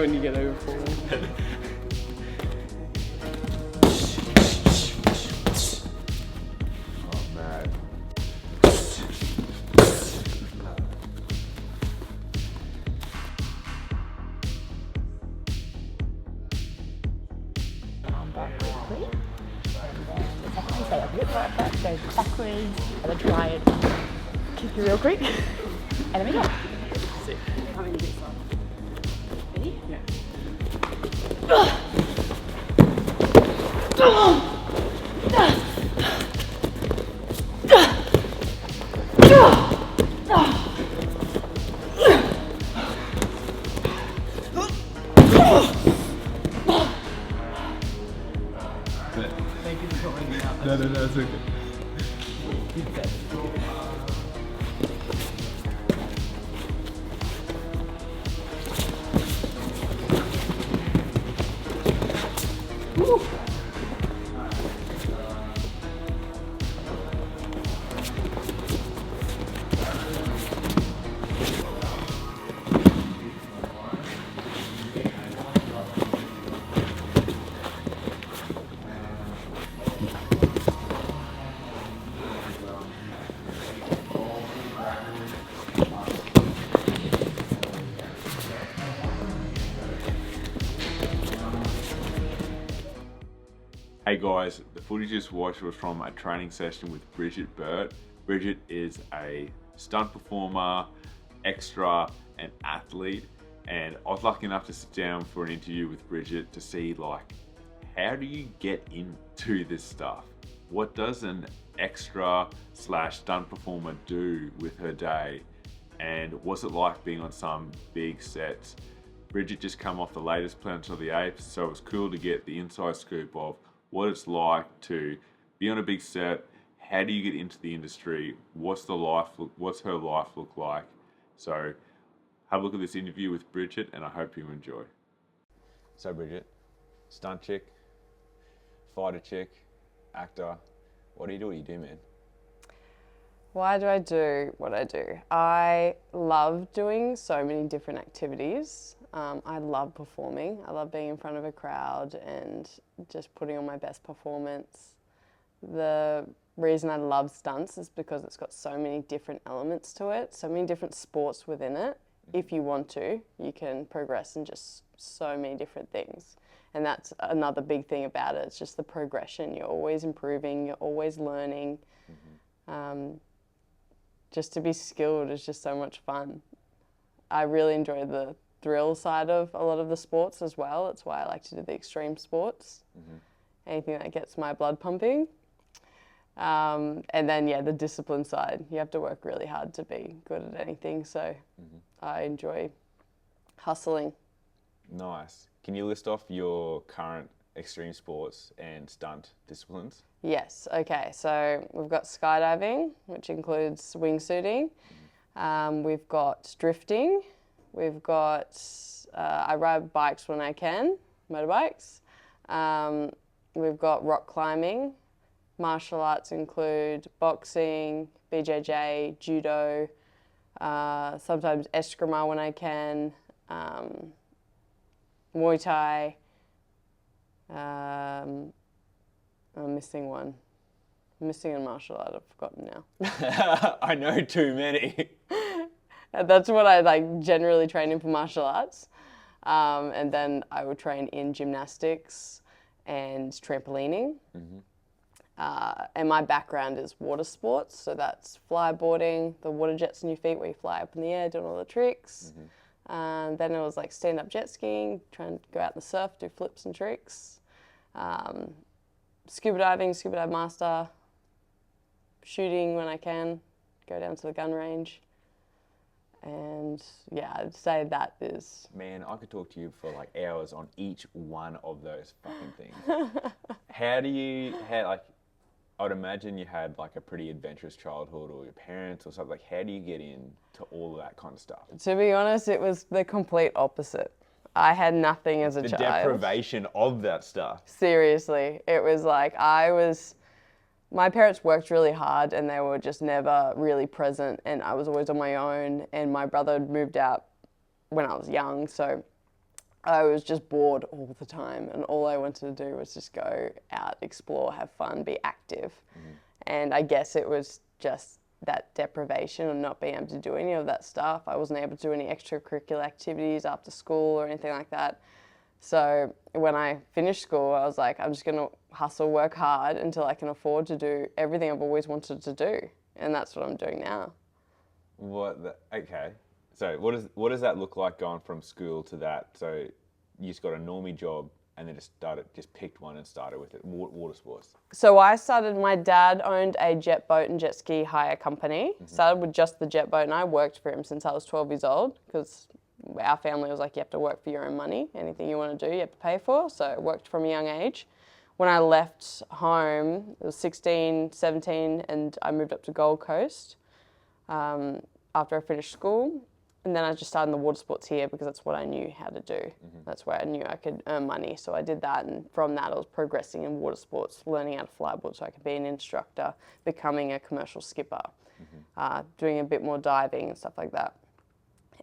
when you get over falling. Oh, man. Arm back quickly. And then it's like I say, a bit right first, go backwards, and then try and kick it real quick. And then we go. Sick. How many bits are? Ready? Yeah. Thank you for calling me out. No, it's okay. Hey guys, the footage you just watched was from a training session with Bridget Burt. Bridget is a stunt performer, extra, and athlete, and I was lucky enough to sit down for an interview with Bridget to see like, how do you get into this stuff? What does an extra / stunt performer do with her day? And what's it like being on some big sets? Bridget just come off the latest Planet of the Apes, so it was cool to get the inside scoop of what it's like to be on a big set. How do you get into the industry? What's her life look like? So have a look at this interview with Bridget, and I hope you enjoy. So Bridget, stunt chick, fighter chick, actor, what do? What do you do, man? Why do I do what I do? I love doing so many different activities. I love performing. I love being in front of a crowd and just putting on my best performance. The reason I love stunts is because it's got so many different elements to it, so many different sports within it. If you want to, you can progress in just so many different things. And that's another big thing about it. It's just the progression. You're always improving, you're always learning. Just to be skilled is just so much fun. I really enjoy the thrill side of a lot of the sports as well. That's why I like to do the extreme sports. Anything that gets my blood pumping. And then, yeah, the discipline side. You have to work really hard to be good at anything, so I enjoy hustling. Nice. Can you list off your current extreme sports and stunt disciplines? Yes, okay, so we've got skydiving, which includes wingsuiting. We've got drifting. We've got, I ride bikes when I can, motorbikes. We've got rock climbing. Martial arts include boxing, BJJ, judo, sometimes eskrima when I can, Muay Thai. I'm missing one. I'm missing a martial art I've forgotten now. I know too many. That's what I like generally train in for martial arts. And then I would train in gymnastics and trampolining. And my background is water sports, so that's flyboarding, the water jets on your feet where you fly up in the air doing all the tricks. Then it was like stand-up jet skiing, trying to go out in the surf, do flips and tricks. Scuba diving, scuba dive master, shooting when I can, go down to the gun range. And yeah, I'd say that is... Man, I could talk to you for like hours on each one of those fucking things. How do you, like, I would imagine you had like a pretty adventurous childhood, or your parents or something. Like, how do you get into all of that kind of stuff? To be honest, it was the complete opposite. I had nothing as a child. The deprivation of that stuff. Seriously, it was like my parents worked really hard and they were just never really present, and I was always on my own, and my brother had moved out when I was young, so I was just bored all the time, and all I wanted to do was just go out, explore, have fun, be active. And I guess it was just that deprivation of not being able to do any of that stuff. I wasn't able to do any extracurricular activities after school or anything like that. So when I finished school, I was like, I'm just going to hustle, work hard until I can afford to do everything I've always wanted to do. And that's what I'm doing now. Okay. So what does that look like going from school to that? So you just got a normie job and then just picked one and started with it, water sports. So I started, my dad owned a jet boat and jet ski hire company. Started with just the jet boat, and I worked for him since I was 12 years old, because our family was like, you have to work for your own money. Anything you want to do, you have to pay for. So I worked from a young age. When I left home, it was 16, 17, and I moved up to Gold Coast after I finished school. And then I just started in the water sports here because that's what I knew how to do. That's where I knew I could earn money. So I did that, and from that I was progressing in water sports, learning how to flyboard so I could be an instructor, becoming a commercial skipper, doing a bit more diving and stuff like that.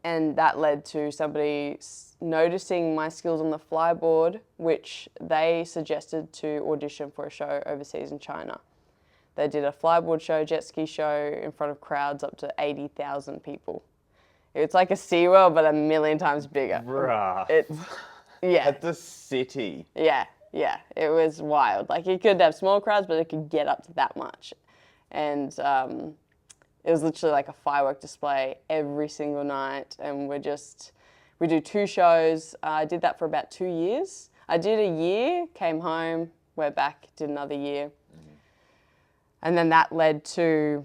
And that led to somebody noticing my skills on the flyboard, which they suggested to audition for a show overseas in China. They did a flyboard show, jet ski show in front of crowds up to 80,000 people. It's like a SeaWorld, but a million times bigger. Bruh. Yeah. At the city. Yeah. It was wild. Like, it could have small crowds, but it could get up to that much. And it was literally like a firework display every single night. And we do 2 shows. I did that for about 2 years. I did a year, came home, went back, did another year. And then that led to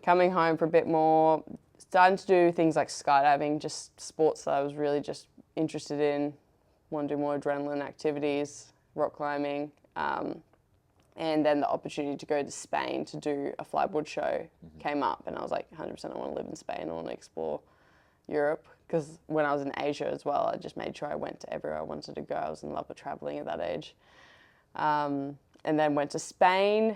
coming home for a bit more, starting to do things like skydiving, just sports that I was really just interested in, want to do more adrenaline activities, rock climbing, and then the opportunity to go to Spain to do a flyboard show came up, and I was like, 100% I want to live in Spain, I want to explore Europe, because when I was in Asia as well, I just made sure I went to everywhere I wanted to go. I was in love with traveling at that age. And then went to Spain,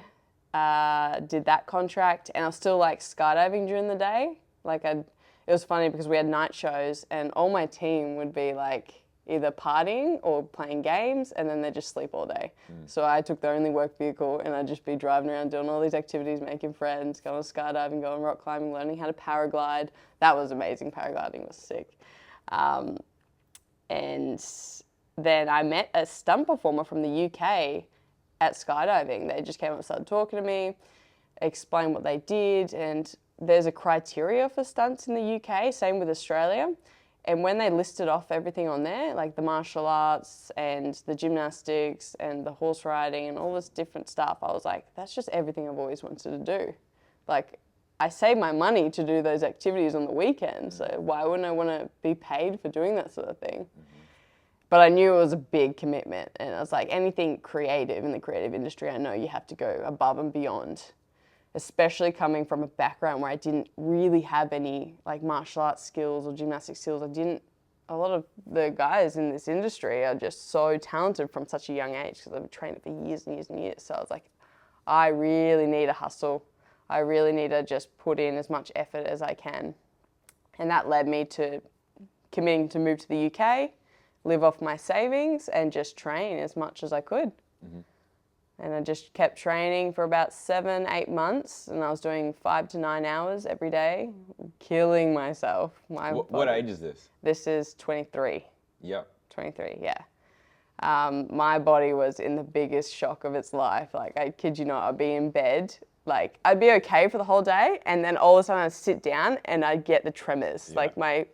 did that contract, and I was still like skydiving during the day. It was funny because we had night shows, and all my team would be like either partying or playing games, and then they'd just sleep all day. So I took the only work vehicle, and I'd just be driving around doing all these activities, making friends, going skydiving, going rock climbing, learning how to paraglide. That was amazing. Paragliding was sick. And then I met a stunt performer from the UK at skydiving. They just came up and started talking to me, explained what they did, and there's a criteria for stunts in the UK, same with Australia. And when they listed off everything on there, like the martial arts and the gymnastics and the horse riding and all this different stuff, I was like, that's just everything I've always wanted to do. Like, I save my money to do those activities on the weekend, so why wouldn't I want to be paid for doing that sort of thing? But I knew it was a big commitment, and I was like, anything creative in the creative industry, I know you have to go above and beyond. Especially coming from a background where I didn't really have any like martial arts skills or gymnastic skills. A lot of the guys in this industry are just so talented from such a young age because I've been training for years and years and years. So I was like, I really need a hustle. I really need to just put in as much effort as I can. And that led me to committing to move to the UK, live off my savings, and just train as much as I could. And I just kept training for about 7-8 months, and I was doing 5 to 9 hours every day, killing myself. What age is this? This is 23. Yep. 23, yeah. My body was in the biggest shock of its life. Like, I kid you not, I'd be in bed, like, I'd be okay for the whole day, and then all of a sudden I'd sit down and I'd get the tremors. Yeah. Like, my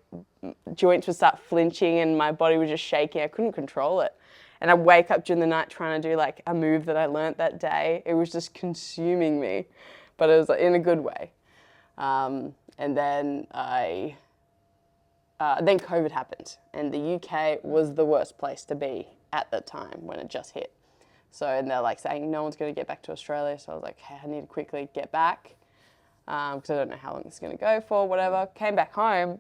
joints would start flinching and my body was just shaking. I couldn't control it. And I'd wake up during the night trying to do like a move that I learnt that day. It was just consuming me, but it was like, in a good way. And then then COVID happened, and the UK was the worst place to be at the time when it just hit. So, and they're like saying no one's going to get back to Australia. So I was like, hey, I need to quickly get back because I don't know how long it's going to go for, whatever. Came back home.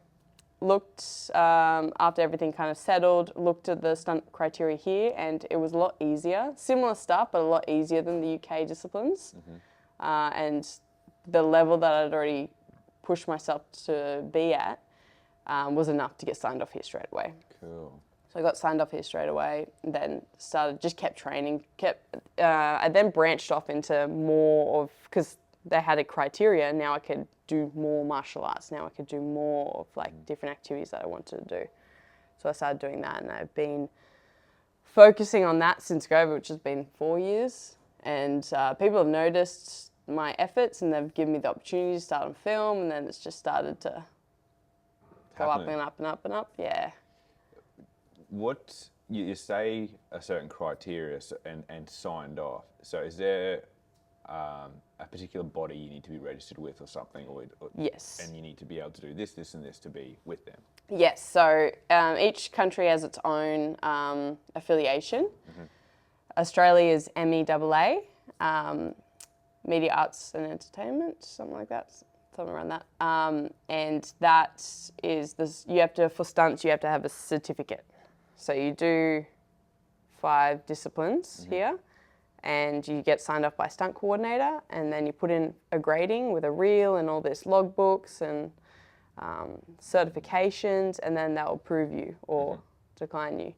Looked, after everything kind of settled, looked at the stunt criteria here, and it was a lot easier. Similar stuff, but a lot easier than the UK disciplines. And the level that I'd already pushed myself to be at was enough to get signed off here straight away. Cool. So I got signed off here straight away, and then kept training, I then branched off into more of, because they had a criteria, now I could do more martial arts, now I could do more of like different activities that I wanted to do. So I started doing that, and I've been focusing on that since COVID, which has been 4 years. And people have noticed my efforts, and they've given me the opportunity to start on film, and then it's just started to go up and up and up and up, yeah. What you say a certain criteria and signed off. So is there a particular body you need to be registered with or something? Or Yes. And you need to be able to do this, this and this to be with them? Yes, so each country has its own affiliation. Australia is MEAA, Media Arts and Entertainment, something like that, something around that. And that is, for stunts, you have to have a certificate. So you do 5 disciplines here, and you get signed off by stunt coordinator, and then you put in a grading with a reel and all this logbooks and certifications, and then they'll approve you or decline you.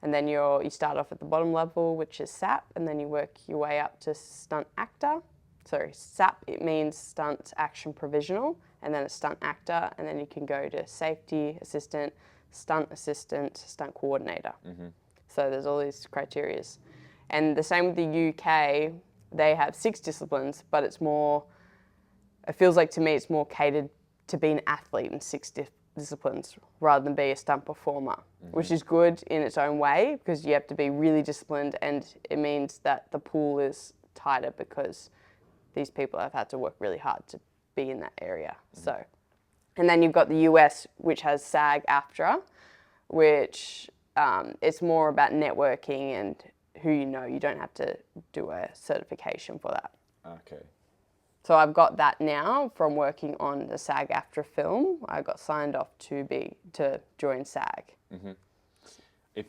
And then you start off at the bottom level, which is SAP, and then you work your way up to stunt actor. Sorry, SAP, it means stunt action provisional, and then a stunt actor, and then you can go to safety assistant, stunt coordinator. So there's all these criterias. And the same with the UK, they have 6 disciplines, but it's more, it feels like to me it's more catered to be an athlete in 6 disciplines rather than be a stunt performer, which is good in its own way because you have to be really disciplined, and it means that the pool is tighter because these people have had to work really hard to be in that area. So, and then you've got the US, which has SAG-AFTRA, which it's more about networking and who you know. You don't have to do a certification for that. Okay. So I've got that now from working on the SAG-AFTRA film. I got signed off to join SAG. If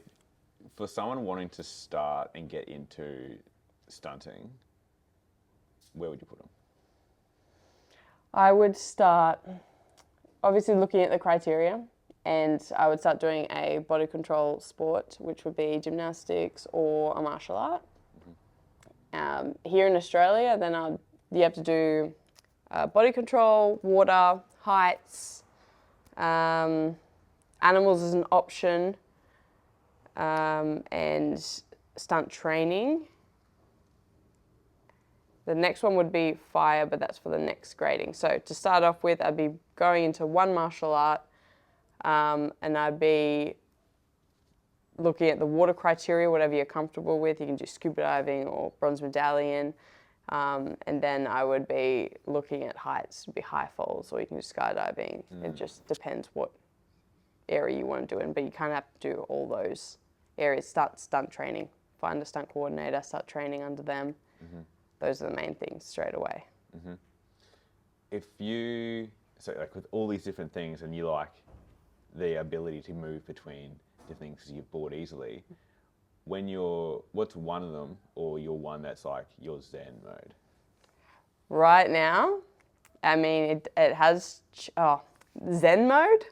for someone wanting to start and get into stunting, where would you put them? I would start obviously looking at the criteria, and I would start doing a body control sport, which would be gymnastics or a martial art. Here in Australia, then you have to do body control, water, heights, animals is an option, and stunt training. The next one would be fire, but that's for the next grading. So to start off with, I'd be going into one martial art, and I'd be looking at the water criteria, whatever you're comfortable with. You can do scuba diving or bronze medallion. And then I would be looking at heights, it'd be high falls, or you can do skydiving. It just depends what area you want to do in, but you kind of have to do all those areas. Start stunt training, find a stunt coordinator, start training under them. Those are the main things straight away. If so like with all these different things, and you like the ability to move between different things because you're bored easily, what's one of them, or your one that's like your Zen mode? Right now, I mean, it has, Zen mode,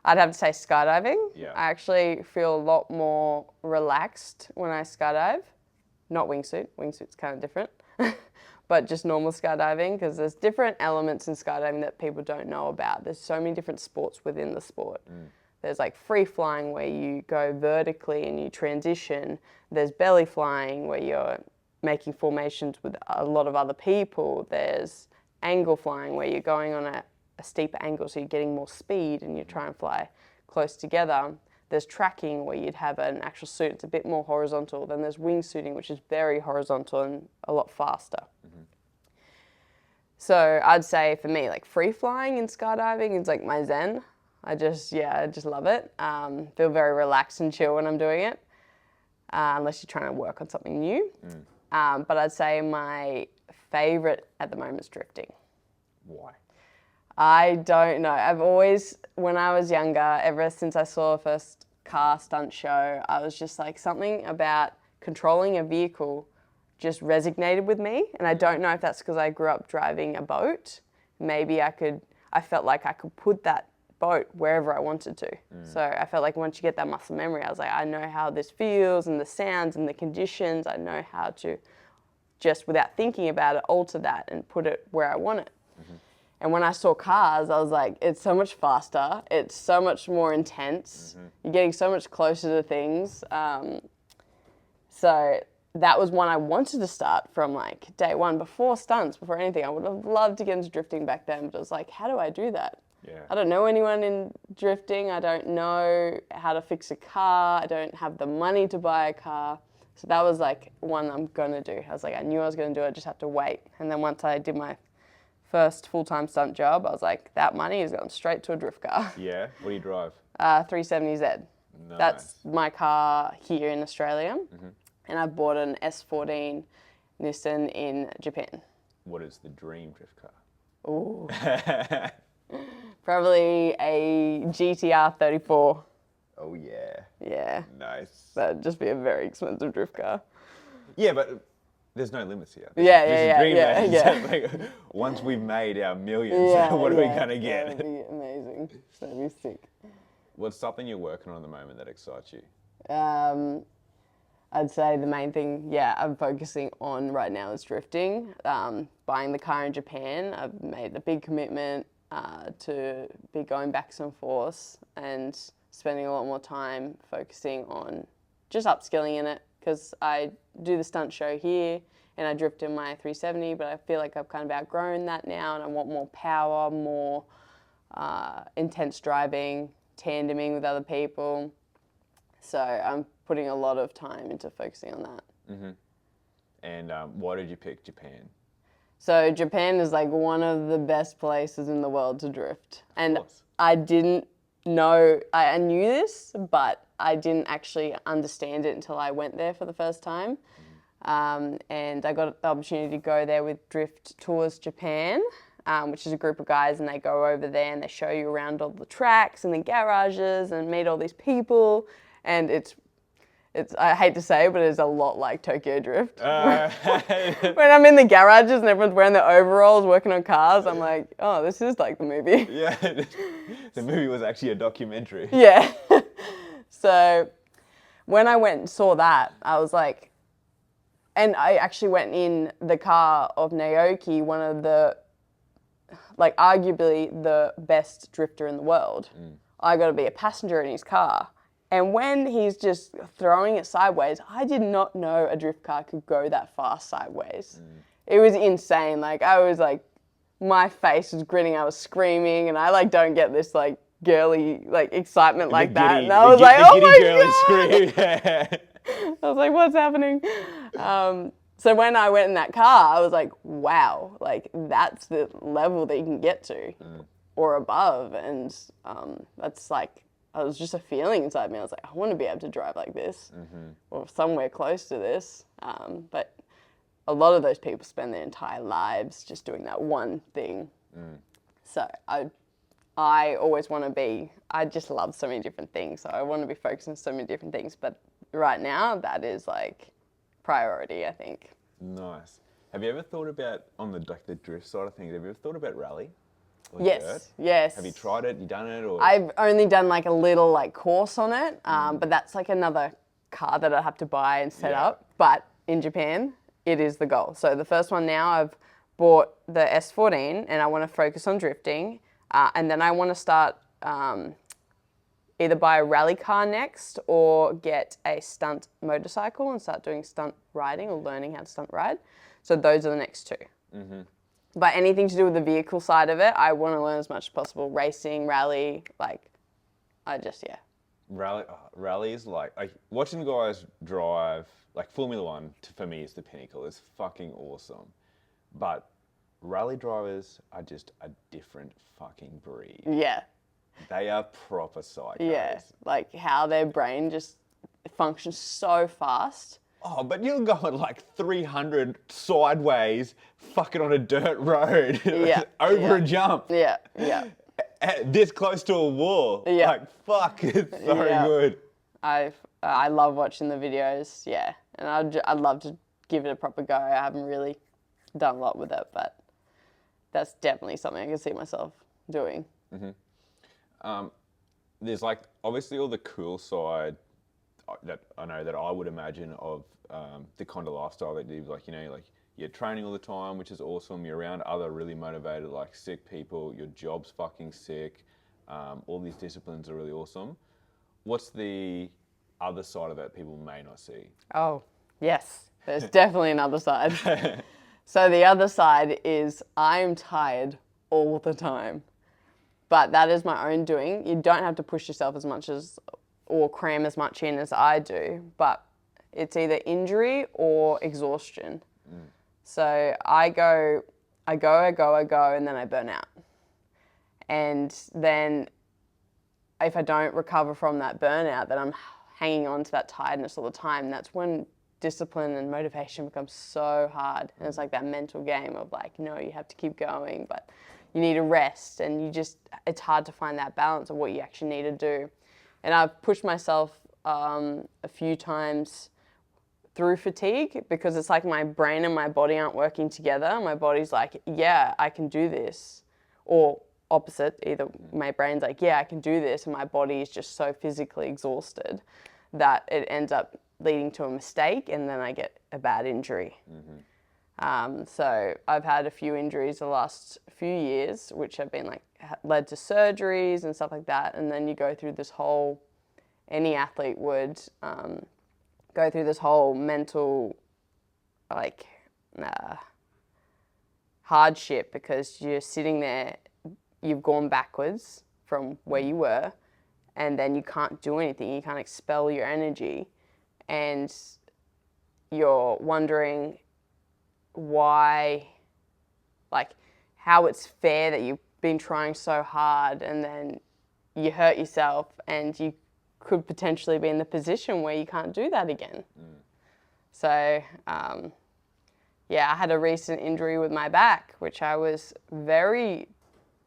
I'd have to say skydiving. Yeah. I actually feel a lot more relaxed when I skydive. Not wingsuit, wingsuit's kind of different, but just normal skydiving, because there's different elements in skydiving that people don't know about. There's so many different sports within the sport. There's like free flying where you go vertically and you transition. There's belly flying where you're making formations with a lot of other people. There's angle flying where you're going on a steeper angle, so you're getting more speed and you try and fly close together. There's tracking where you'd have an actual suit. It's a bit more horizontal. Then there's wingsuiting, which is very horizontal and a lot faster. So I'd say for me, like free flying and skydiving is like my zen. I just love it. Feel very relaxed and chill when I'm doing it, unless you're trying to work on something new. But I'd say my favorite at the moment is drifting. Why? I don't know. I've always, when I was younger, ever since I saw the first car stunt show, I was just like, something about controlling a vehicle just resonated with me. And I don't know if that's because I grew up driving a boat. Maybe I felt like I could put that boat wherever I wanted to. So I felt like once you get that muscle memory, I was like, I know how this feels and the sounds and the conditions. I know how to just without thinking about it, alter that and put it where I want it. And when I saw cars, I was like, it's so much faster. It's so much more intense. You're getting so much closer to things. So that was one I wanted to start from like day one, before stunts, before anything. I would have loved to get into drifting back then, but I was like, how do I do that? Yeah. I don't know anyone in drifting. I don't know how to fix a car. I don't have the money to buy a car. So that was like one I'm gonna do. I was like, I knew I was gonna do it, I just have to wait. And then once I did my first full-time stunt job, I was like, that money is going straight to a drift car. Yeah? What do you drive? 370Z. Nice. That's my car here in Australia. And I bought an S14 Nissan in Japan. What is the dream drift car? Ooh. Probably a GTR 34. Oh, yeah. Yeah. Nice. That'd just be a very expensive drift car. Yeah, but there's no limits here. Yeah. Like, once we've made our millions, what are we going to get? That'd be amazing. That'd be sick. What's something you're working on at the moment that excites you? I'd say the main thing, I'm focusing on right now is drifting. Buying the car in Japan, I've made a big commitment to be going back and forth and spending a lot more time focusing on just upskilling in it, because I do the stunt show here and I drift in my 370, but I feel like I've kind of outgrown that now and I want more power, more intense driving, tandeming with other people. So I'm putting a lot of time into focusing on that. And why did you pick Japan? So Japan is like one of the best places in the world to drift. And I didn't know, I knew this, but I didn't actually understand it until I went there for the first time. And I got the opportunity to go there with Drift Tours Japan, which is a group of guys, and they go over there and they show you around all the tracks and the garages and meet all these people. And it's I hate to say it, but it's a lot like Tokyo Drift. When I'm in the garages and everyone's wearing their overalls working on cars, I'm like, oh, this is like the movie. Yeah, the movie was actually a documentary. Yeah. So when I went and saw that, I was like, and I actually went in the car of Naoki, one of the, like arguably the best drifter in the world. I got to be a passenger in his car. And when he's just throwing it sideways, I did not know a drift car could go that fast sideways. It was insane. Like, I was like, my face was grinning, I was screaming, and I like don't get this like girly like excitement like that. And I was like, oh my God! Yeah. I was like, what's happening? So when I went in that car, I was like, wow, like that's the level that you can get to or above. And that's like, it was just a feeling inside me. I was like, I want to be able to drive like this or somewhere close to this. But a lot of those people spend their entire lives just doing that one thing. So I always want to be, I just love so many different things. So I want to be focused on so many different things. But right now, that is like priority, I think. Nice. Have you ever thought about, on the like the drift side of things, have you ever thought about rally? Or Yes, dirt? yes. Have you tried it? You done it? Or I've only done like a little like course on it, but that's like another car that I have to buy and set up. But in Japan, it is the goal. So the first one now, I've bought the S14 and I want to focus on drifting. And then I want to start either buy a rally car next or get a stunt motorcycle and start doing stunt riding or learning how to stunt ride. So those are the next two. But anything to do with the vehicle side of it, I want to learn as much as possible. Racing, rally, like, Rallies, like watching guys drive, like Formula One for me is the pinnacle. It's fucking awesome. But rally drivers are just a different fucking breed. Yeah. They are proper psychos. Yeah. Like how their brain just functions so fast. Oh, but you're going like 300 sideways, fucking on a dirt road, over a jump. Yeah. This close to a wall. Yeah. Like, fuck, it's so good. I love watching the videos, and I'd love to give it a proper go. I haven't really done a lot with it, but that's definitely something I can see myself doing. There's like obviously all the cool side that I know that I would imagine of the kind of lifestyle that you live. Like, you know, like you're training all the time, which is awesome. You're around other really motivated, like sick people. Your job's fucking sick. All these disciplines are really awesome. What's the other side of it people may not see? Oh, yes, there's definitely another side. So the other side is I'm tired all the time. But that is my own doing. You don't have to push yourself as much as, or cram as much in as I do, but it's either injury or exhaustion. So I go, and then I burn out. And then if I don't recover from that burnout, then I'm hanging on to that tiredness all the time. That's when discipline and motivation becomes so hard. And it's like that mental game of like, no, you have to keep going, but you need a rest, and it's hard to find that balance of what you actually need to do. And I've pushed myself a few times through fatigue, because it's like my brain and my body aren't working together. My body's like, yeah, I can do this. Or opposite, either my brain's like, yeah, I can do this, and my body is just so physically exhausted that it ends up leading to a mistake, and then I get a bad injury. So I've had a few injuries the last few years, which have been like led to surgeries and stuff like that. And then you go through this whole, any athlete would go through this whole mental like hardship, because you're sitting there, you've gone backwards from where you were, and then you can't do anything. You can't expel your energy, and you're wondering why, like how it's fair that you've been trying so hard and then you hurt yourself, and you could potentially be in the position where you can't do that again. So yeah, I had a recent injury with my back, which I was very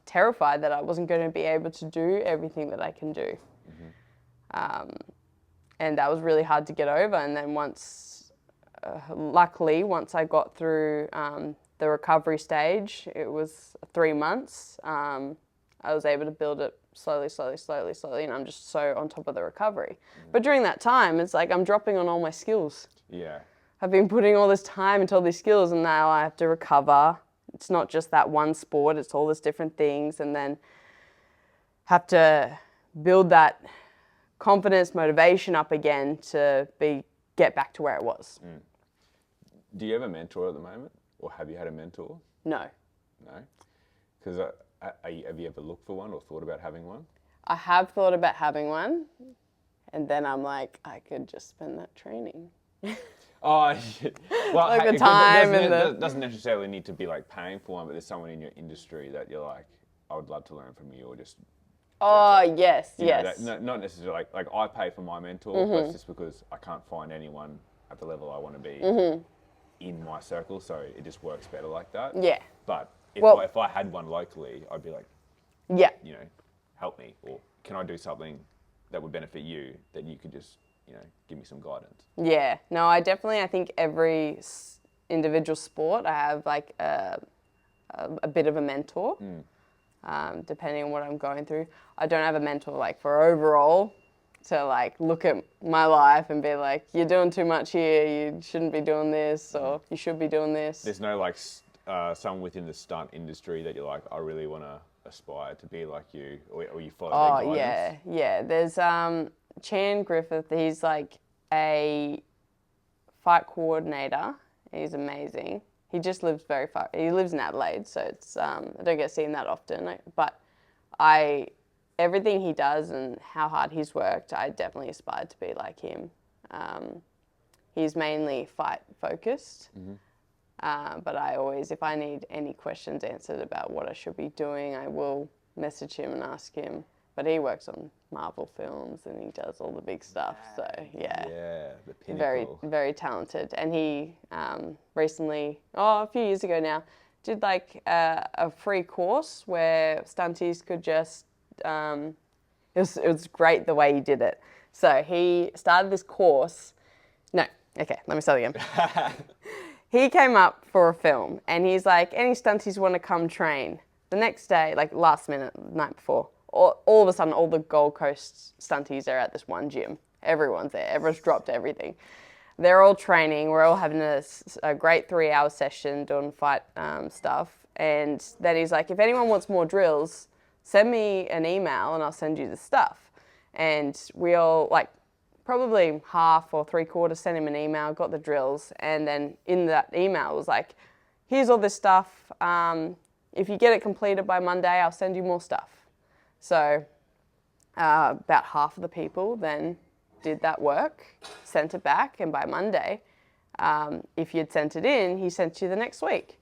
terrified that I wasn't going to be able to do everything that I can do. And that was really hard to get over. And then luckily, once I got through the recovery stage, it was 3 months, I was able to build it slowly, and I'm just so on top of the recovery. But during that time, it's like I'm dropping on all my skills. Yeah. I've been putting all this time into all these skills, and now I have to recover. It's not just that one sport, it's all these different things, and then have to build that confidence, motivation up again to get back to where it was. Do you have a mentor at the moment, or have you had a mentor? No. No? Because have you ever looked for one or thought about having one? I have thought about having one, and then I'm like, I could just spend that training. Oh, well, Like the time it doesn't necessarily need to be like paying for one, but there's someone in your industry that you're like, I would love to learn from you, or just. Oh, yes, You know, yes. not necessarily like I pay for my mentor, but it's just because I can't find anyone at the level I want to be in my circle, so it just works better like that. Yeah. But if I had one locally, I'd be like, Yeah. you know, help me, or can I do something that would benefit you that you could just, you know, give me some guidance. Yeah. No, I think every individual sport, I have like a bit of a mentor, depending on what I'm going through. I don't have a mentor like for overall to like look at my life and be like, you're doing too much here, you shouldn't be doing this, or you should be doing this. There's no like someone within the stunt industry that you're like, I really want to aspire to be like you, or you follow their guidance? Yeah. There's Chan Griffith. He's like a fight coordinator. He's amazing. He just lives very far. He lives in Adelaide, so it's I don't get to see him that often. But everything he does and how hard he's worked, I definitely aspire to be like him. He's mainly fight focused. But I always, if I need any questions answered about what I should be doing, I will message him and ask him. But he works on Marvel films and he does all the big stuff. So yeah, the pinnacle. very, very talented. And he recently, a few years ago now, did like a free course where stunties could just. It was great the way he did it. So he started this course. No, okay, let me start again. He came up for a film and he's like, any stunties want to come train? The next day, like last minute, night before, all of a sudden, all the Gold Coast stunties are at this one gym. Everyone's there. Everyone's dropped everything. They're all training. We're all having a great 3-hour session doing fight stuff. And then he's like, if anyone wants more drills, send me an email and I'll send you the stuff. And we all, like, probably half or 3/4 sent him an email, got the drills. And then in that email it was like, here's all this stuff. If you get it completed by Monday, I'll send you more stuff. So about half of the people then did that work, sent it back, and by Monday, if you'd sent it in, he sent you the next week.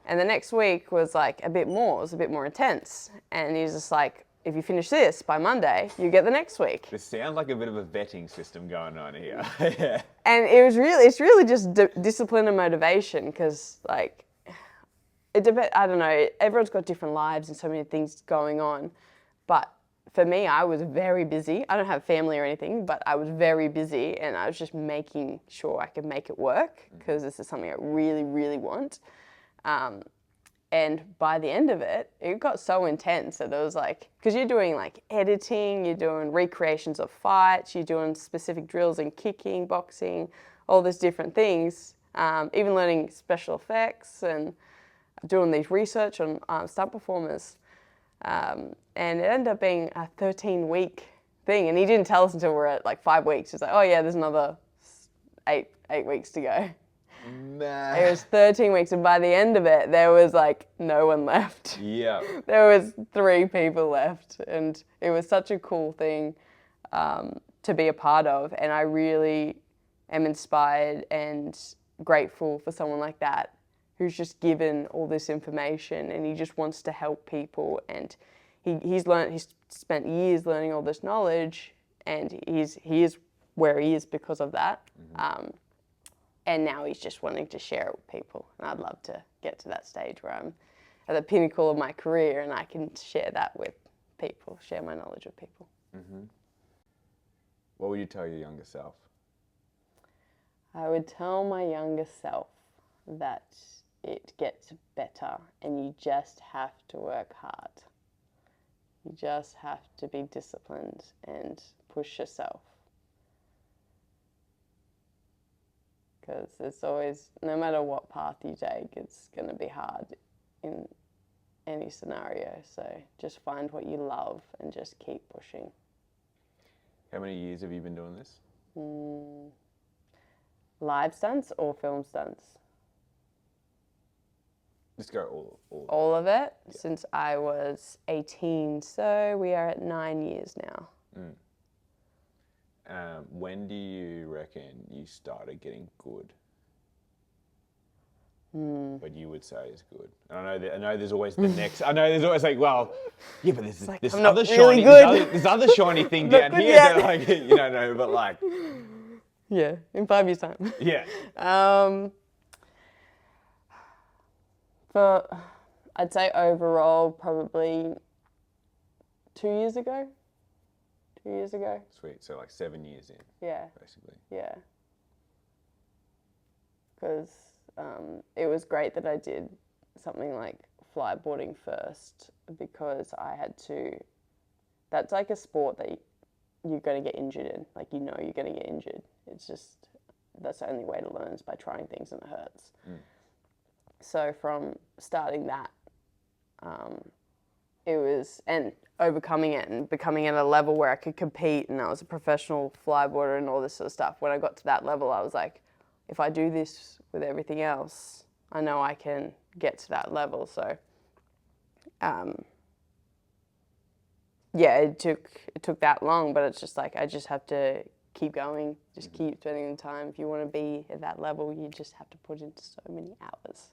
And the next week was like a bit more, it was a bit more intense. And he's just like, if you finish this by Monday, you get the next week. This sounds like a bit of a vetting system going on here. Yeah. And it's really just discipline and motivation, because like, I don't know, everyone's got different lives and so many things going on. But for me, I was very busy. I don't have family or anything, but I was very busy, and I was just making sure I could make it work, because this is something I really, really want. And by the end of it, it got so intense that it was like, because you're doing like editing, you're doing recreations of fights, you're doing specific drills in kicking, boxing, all these different things, even learning special effects and doing these research on stunt performers. And it ended up being a 13-week thing. And he didn't tell us until we're at like 5 weeks. He's like, oh yeah, there's another eight weeks to go. Nah. It was 13 weeks, and by the end of it, there was like no one left. Yeah. There was 3 people left, and it was such a cool thing to be a part of. And I really am inspired and grateful for someone like that, who's just given all this information, and he just wants to help people. And he's spent years learning all this knowledge, and he is where he is because of that. And now he's just wanting to share it with people. And I'd love to get to that stage where I'm at the pinnacle of my career and I can share that with people, share my knowledge with people. What would you tell your younger self? I would tell my younger self that it gets better, and you just have to work hard. You just have to be disciplined and push yourself. Because it's always, no matter what path you take, it's going to be hard in any scenario. So just find what you love and just keep pushing. How many years have you been doing this? Live stunts or film stunts? Just go all. All of it, since I was 18. So we are at 9 years now. When do you reckon you started getting good? What you would say is good. And I know there's always the next. I know there's always like, well, yeah, but there's like, this I'm other not really shiny, good. this other shiny thing down good here. yet. That, like, you don't know, but like, Yeah, in 5 years' time. yeah. I'd say overall, probably 2 years ago. 2 years ago. Sweet. So like 7 years in, Yeah. basically. Yeah. Because it was great that I did something like flyboarding first, because I had to, that's like a sport that you're going to get injured in. Like, you know you're going to get injured. It's just, that's the only way to learn, is by trying things and it hurts. So from starting that, it was, and overcoming it and becoming at a level where I could compete, and I was a professional flyboarder and all this sort of stuff. When I got to that level, I was like, if I do this with everything else, I know I can get to that level. So, yeah, it took that long, but it's just like, I just have to keep going, just keep spending the time. If you want to be at that level, you just have to put in so many hours.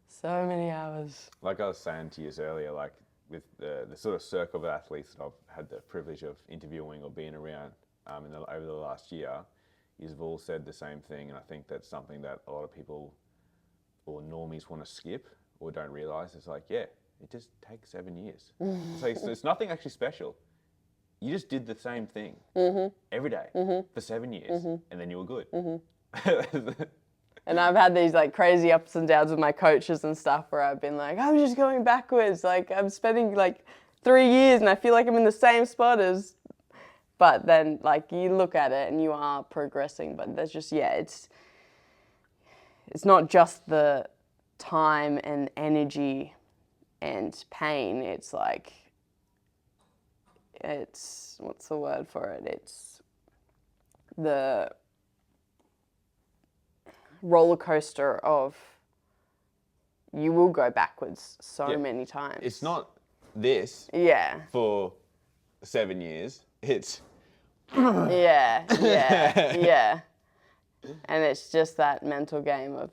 So many hours. Like I was saying to you earlier, like with the sort of circle of athletes that I've had the privilege of interviewing or being around over the last year, you've all said the same thing, and I think that's something that a lot of people or normies want to skip or don't realise. It's like, yeah, it just takes 7 years. So it's nothing actually special. You just did the same thing every day for 7 years, and then you were good. And I've had these like crazy ups and downs with my coaches and stuff, where I've been like, I'm just going backwards. Like, I'm spending like 3 years and I feel like I'm in the same spot as, but then like you look at it and you are progressing, but there's just, yeah, it's not just the time and energy and pain. It's like, what's the word for it? It's the roller coaster of you will go backwards so many times. It's not this Yeah. for 7 years. It's Yeah, yeah, yeah. And it's just that mental game of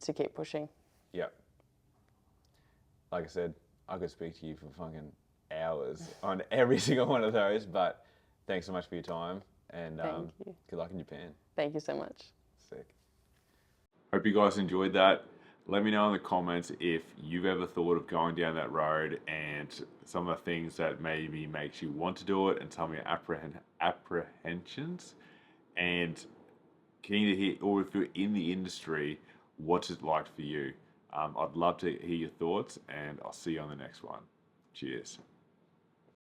to keep pushing. Yep. Like I said, I could speak to you for fucking hours on every single one of those, but thanks so much for your time and Thank you. good luck in Japan. Thank you so much. Sick. Hope you guys enjoyed that. Let me know in the comments if you've ever thought of going down that road and some of the things that maybe makes you want to do it and some of your apprehensions. And keen to hear, or if you're in the industry, what's it like for you? I'd love to hear your thoughts, and I'll see you on the next one. Cheers.